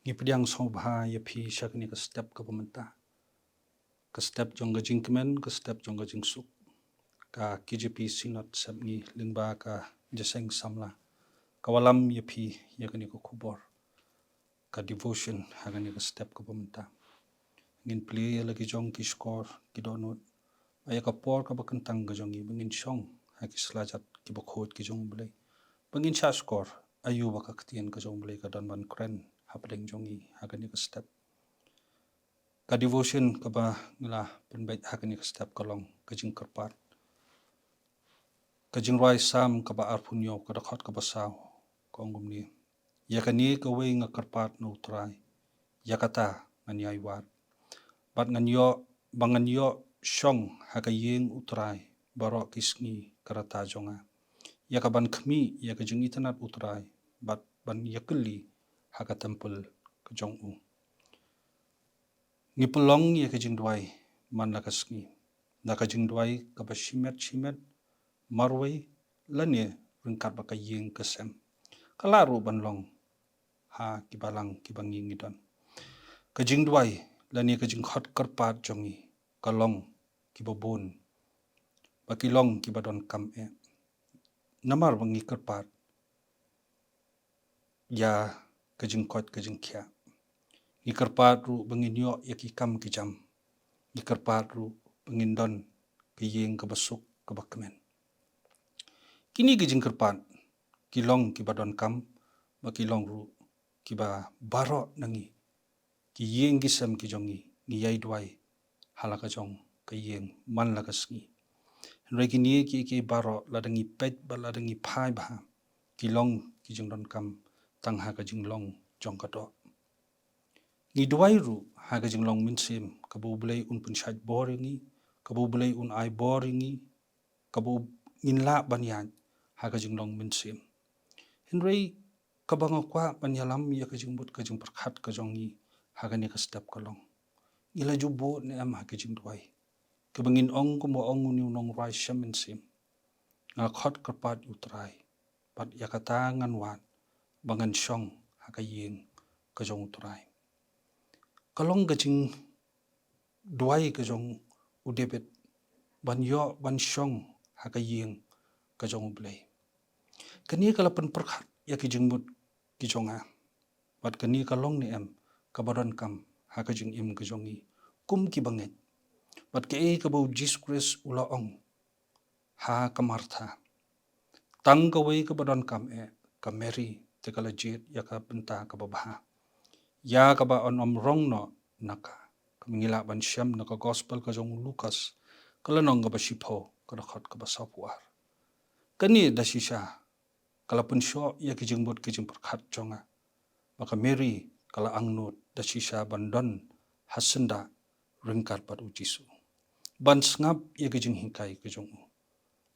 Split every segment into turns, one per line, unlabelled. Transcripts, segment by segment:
Ngipdiang sobha ya phi shakni ka step ka pamenta ka step jong ga jingkmen ka step jong ga jingsuk ka KJP sinot sabni lingba ka jaseng samla kawalam ya phi ya kani ka khubor ka devotion hagani ka step ka pamenta ngin play ya lagi jong ki score ki donut aya ka por ka bakantang ga jong i bangin shong ha ki slajat ki bakhot ki jong blai bangin sha score ayu ba ka ktien ka jong blai ka dan ban kren hapdeng jong i hagani ka step ka devotion ka ba ngila penbait hagani ka step kalong ka jing karpat ka jing roi sam ka ba arpunyo ka dakhot ka ba saw ka ongum ni yakani ka wei nga karpat no trai yakata nganyai wat bat nganyo banganyo shong haka yeng utrai baro kisngi karata jonga yakaban khmi yaka jing itanat utrai bat ban yakli haka temple ka jong u ngi pelong ya ka jing dwai man la kasngi na ka jing dwai ka ba shimet marwai lane ringkat ba ka yeng kasem kalaru ban long ha kibalang kibangi ngidan ka jing dwai lane ka jing khot karpat jongi kalong kibabon ba kilong kibadon kam e namar bangi karpat ya ka jing kot ka jing kya ngi karpat ru bangin yo yaki kam ki jam ngi karpat ru bangin don ka yeng ka basuk ka bakmen kini ki jing karpat kilong kibadon kam ba kilong ru kiba baro nangi ki yeng gisam ki jongi ngi yai dwai halaka jong ka yeng man la kasngi rei kini ki baro ladangi pet ba ladangi phai ba kilong ki jing don kam tang ha ka jing long jong ka do ngi dwai ru ha ka jing long min sim ka bu blai un pun shat boringi ka bu blai un ai boringi ka bu ngin la ban yan ha ka jing long min sim hinrei ka banga kwa ban yalam ya ka jing but ka jing perkhat ka jongi ha ka ni ka step ka long ila jubo ne am ha ka jing dwai ka bangin ong ko mo ong ni nong rai sham min sim nga khot ka pat utrai pat yakata ngan wat bangan shong ha ka yeng ka jong utrai kalong ka jing dwai ka jong u debit ban yo ban shong ha ka yeng ka jong blai kani kala pen perkhat ya ki jing mut ki jonga bat kani kalong ni em ka baron kam ha ka jing im ka jongi kum ki banget bat ke ka bu Jesus Christ ula ong ha ka Martha tang ka wei ka baron kam e ka Mary te kala jit ya ka penta ka babaha ya ka ba on rong no naka ka mingila ban syam naka gospel ka jong Lucas kala nong ka ba shipho ka dakhot ka ba sapwar kani da shisha kala pun syo ya ki jing bot ki jing perkhat jonga maka Mary kala angnut da shisha bandon hasenda ringkar pat u Jisu ban sngap ya ki jing hingkai ka jong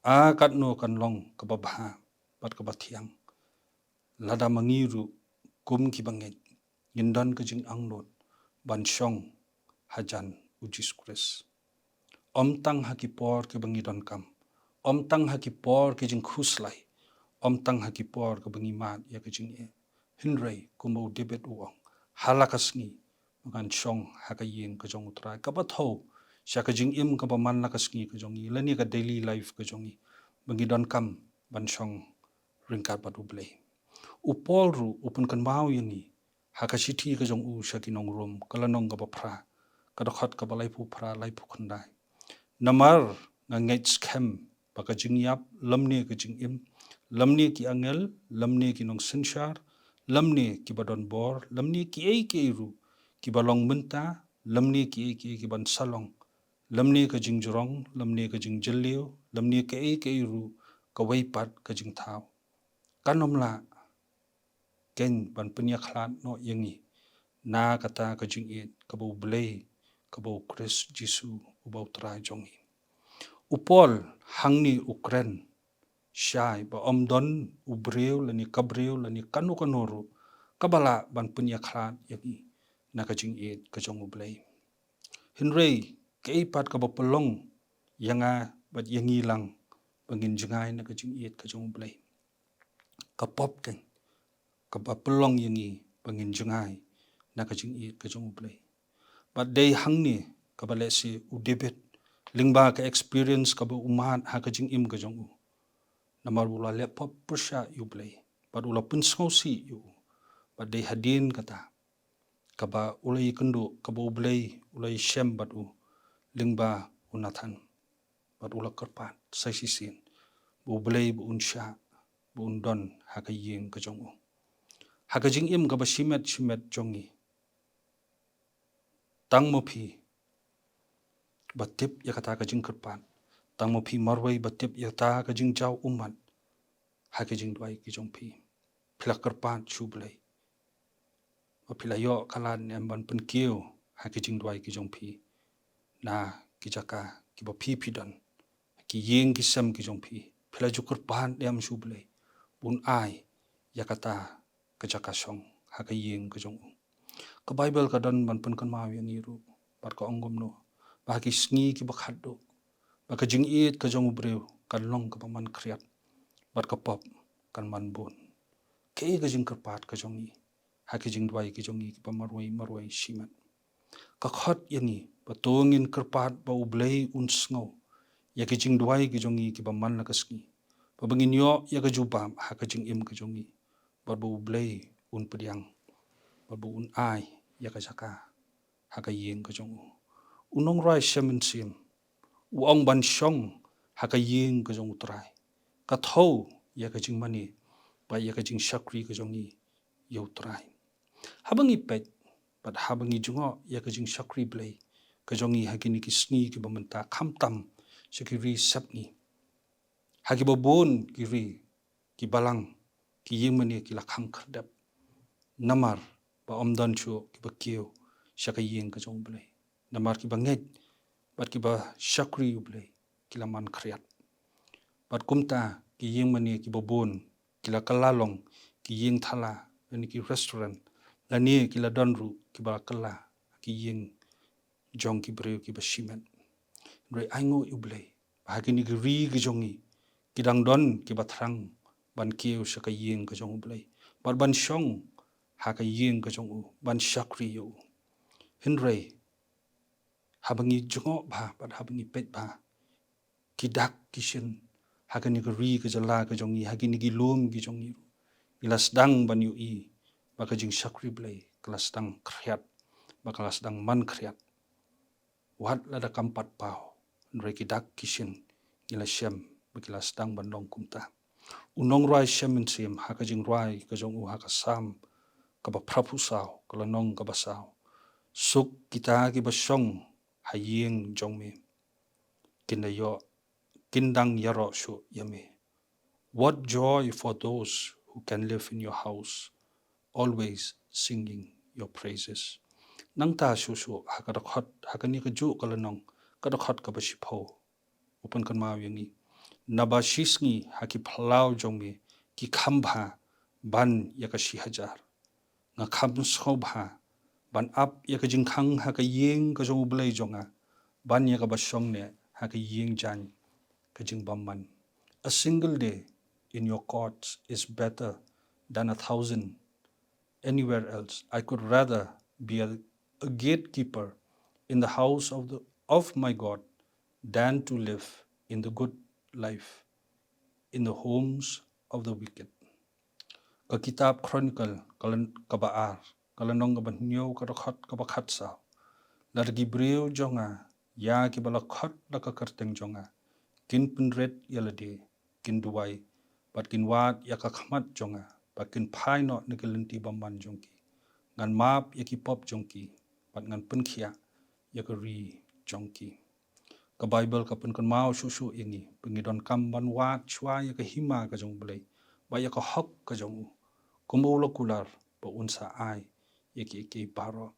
a kat no kan long ka babaha pat ka bathiang lada mangiru kum ki banget yindan ka jing angnut ban syong hajan u Jesus Christ om tang hakipor ke bangi don kam om tang hakipor ke jing khuslai om tang hakipor ke bangi mat ya ke jing e hinrei kumo debet uong halakasngi makan syong hakayeng ke jong utrai ka batho sya ke jing im ka baman lakasngi ke jongi lani ka daily life ke jongi bangi don kam ban syong ringkat patu blai upol ru upun kan mau yani hakasithi ke jong u sya ki nong rum kala nong ka bapra ka dakhot ka balai pu phra lai pu khandai namar nga ngait scam baka jing yap lamne ke jing im lamne ki angel lamne ki nong senshar lamne ki badon bor lamne ki ei ke ru ki balong menta lamne ki ei ki ban salong lamne ka jing jurong lamne ka jing jelleu lamne ke ei ke ru ka wei pat ka jing thau kanom la ken ban punya khlat no yangi na kata ka jing it ka bo blei ka bo Chris Jisu ubau trai jongi upol hangni Ukraine syai ba omdon ubreu lani kabreu lani kanu kanoru kabala ban punya khlat yangi na ka jing it ka jong ublei hinrei ke pat ka ba pelong yanga bat yangi lang bangin jingai na ka jing it ka jong ublei ka pop ken ka ba pelong yangi bangin jingai na ka jing i ka jong ublay but day hang ni ka ba le si u debit lingba ka experience ka ba umat ha ka jing im ka jong u na mar ula le pop pusha yu blay but ula pun si yu but day hadin kata ka ba ulai kendu ka ba ublay ulai shem but u lingba unathan but ula kerpat sai sisin bu ublay bu unsha bu undon ha ka yeng ka jong u ha ka jing im ka ba shimet jongi tang mo phi batip ya kata ka jing kerpat tang mo phi marwai batip ya ta ka jing jaw umat ha ka jing dwai ki jong phi phila kerpat chu blai o phila yo kalan em ban pen kiu ha ka jing dwai ki jong phi na ki jaka ki ba phi phi dan ki yeng ki sam ki jong phi phila ju kerpat em chu blai bun ai ya kata ka jaka song ha ka yeng ka jong ka bible ka dan ban pen kan ma wi ni ru par ka ongom no ba ki sngi ki ba khat do ba ka jing it ka jong breu kan long ka ba man kriat bar ka pop kan man bon ke ka jing kerpat ka jong ni ha ki jing dwai ki jong ni ki pa marwai shiman ka khat yani ba tongin kerpat ba ublei un sngo ya ki jing dwai ki jong ni ki ba man la ka sngi ba bangin yo ya ka jubam ha ka jing im ka jong ni ba ublei un pediang ba un ai ya ka jaka ha ka yeng ka jong unong rai shaman sim uong ban shong ha ka yeng ka jong utrai ka thau ya ka jing mani ba ya ka jing shakri ka jong ni yo trai habangi pet but habangi jungo ya ka jing shakri blai ka jong ni ha ki ni ki sngi ki ba manta kham tam shakiri sapni ha ki ba bon ki ri ki balang ki yeng mani ki la khang khardap namar ba omdan chu ki ba kiu shaka yeng ka jong blai namar ki ba nget bat ki ba shakri blai ki la man khriat bat kumta ki yeng mani ki ba bon ki la kalalong ki yeng thala ni ki restaurant la ni ki la donru ki ba kala ki yeng jong ki breu ki ba shimen re aingo ublai ba ki ni ki ri ki jongi ki dang don ki ba thrang ban kiu shaka yeng ka jong ublai bar ban shong ha ka yeng ka jong u ban shakri yo hinrei habangi jungo ba bat habangi pet ba ki dak ki shin ha ka ni ki ri ka jala ka jong ni ha ki ni ki lom ki jong ni ilas dang ban yu i ba ka jing shakri blai kelas dang kriat ba kelas dang man kriat wat la da kampat pau nrei ki dak ki shin ila shem ba kelas dang ban long kumta unong rai shemen sim ha ka jing rai ka jong u ha ka sam ka ba prapu sao ka la nong ka ba sao suk kita ki ba shong ha yeng jong me kinda yo kindang yaro shu yame what joy for those who can live in your house always singing your praises nang ta shu ha ka khat ha ka ni ka ju ka la nong ka khat ka ba shi pho open kan ma wi ni naba shisngi ha ki phlau jong me ki khambha ban ya ka shi hajar nga kham sobha ban ap ya ka jing khang ha ka yeng ka jong blai jonga ban ya ka ba shong ne ha ka yeng jan ka jing bamman a single day in your courts is better than 1,000 anywhere else I could rather be a gatekeeper in the house of my God than to live in the good life in the homes of the wicked ka kitab chronicle kalan kabaar kalanong ka banyo ka bakhat sa largi breu jonga ya ki bala khat la ka karteng jonga kin punret yalade kin duwai pat kin wat ya ka khmat jonga pat kin phai no nikelenti bamban jongki ngan map ya ki pop jongki pat ngan punkhia ya ka ri jongki ka bible ka pun kan mau su ini pengidon kam ban wat chwa ya ka hima ka jong blai ba ya ka hok ka jong kumula kular pa unsa ai ya ki baro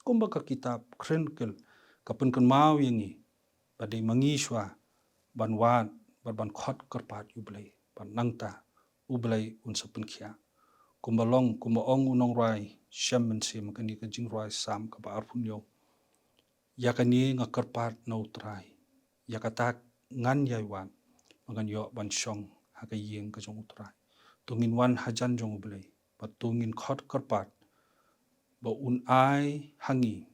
kumba ka kitab chronicle ka pun kan mau ini ba de mangiswa ban wat ban khot karpat yu blai ban nangta ublai unsa punkhia kumbalong kumaong unong rai shaman sim kani ka jing rai sam ka ba arpunyo yakani nga karpat na utrai yakatak ngan yaiwan mangan yo ban shong haka yeng ka jong utrai tungin wan hajan jong blai pat tungin khot karpat ba un ai hangi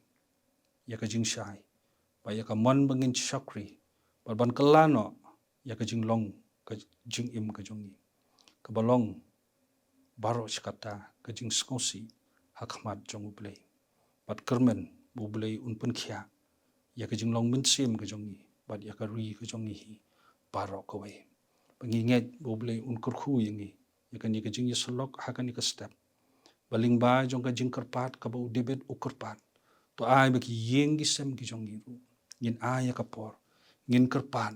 ya ka jing shai ba ya ka mon bangin chakri ba ban kalano ya ka jing long ka jing im ka jongi ka balong baro shkata ka jing skosi hakmat jong ublei bat kermen bublei un pun khia ya ka jing long min sim ka jongi bat ya ka ri ka jongi hi baro ka we bangi nget bublei un kurkhu yangi ya ka ni ka jing yasolok hakani ka step baling ba jong ka jing kerpat ka bu debet ukurpat to ai ba ki yeng gi sem ki jongi ru ngin ai ya ka por ngin kerpat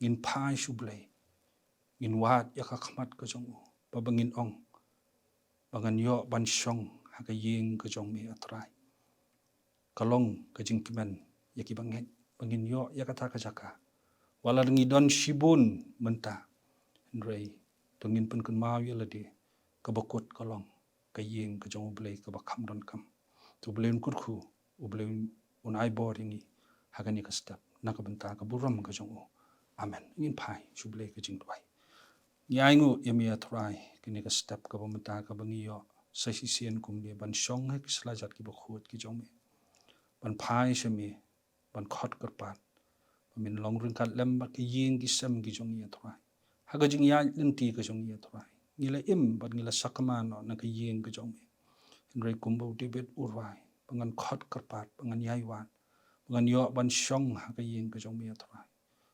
ngin pai shublei ngin wat ya ka khmat ka jong ba bangin ong bangan yo ban shong ha ka yeng ka jong mi atrai kalong ka jing kimen ya ki bangen bangin yo ya ka ta ka jaka wala ngi don shibun menta rei tongin pen kun mau ya ladi ka bakut kalong ka yeng ka jong blei ka bakam don kam tu blei kurkhu ublei un ai bor ingi ha ka ni ka step na ka benta ka buram ka jong amen ngin pai shublei ka jing dwai nyangu yami atrai kini ka step ka bamata ka bangiyo sa sisien kum dia ban shong hai kislajat ki bakhut ki jong me ban pai shami ban khot karpat min long ring kat lem ba ki ying ki sem ki jong ya atrai ha ka jing ya lenti ka jong ya atrai ngila im ban ngila sakman na ka ying ka jong me rei kum bo tibet urwai bangan khot karpat bangan yaiwan bangan yo ban shong ha ka ying ka jong me atrai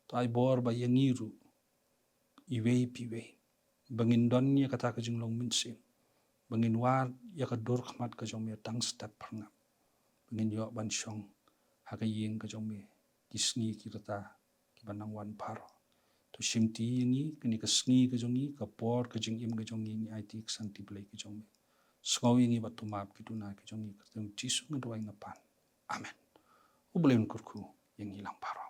to ai bor ba yangiru iwei piwei bangin don ya kata ka jing long min sim bangin war ya ka dur khmat ka jong me tang step phanga bangin yo ban shong ha ka ying ka jong me kisngi ki rata ki banang wan paro to shimti yangi kini ka sngi ka jongi ka por ka jing im ka jongi ni it santi blai ka jong me sngau yangi batumap ki tuna ka jongi ka tum jisu ngdwai ngapan amen ublen kurku yangi lang paro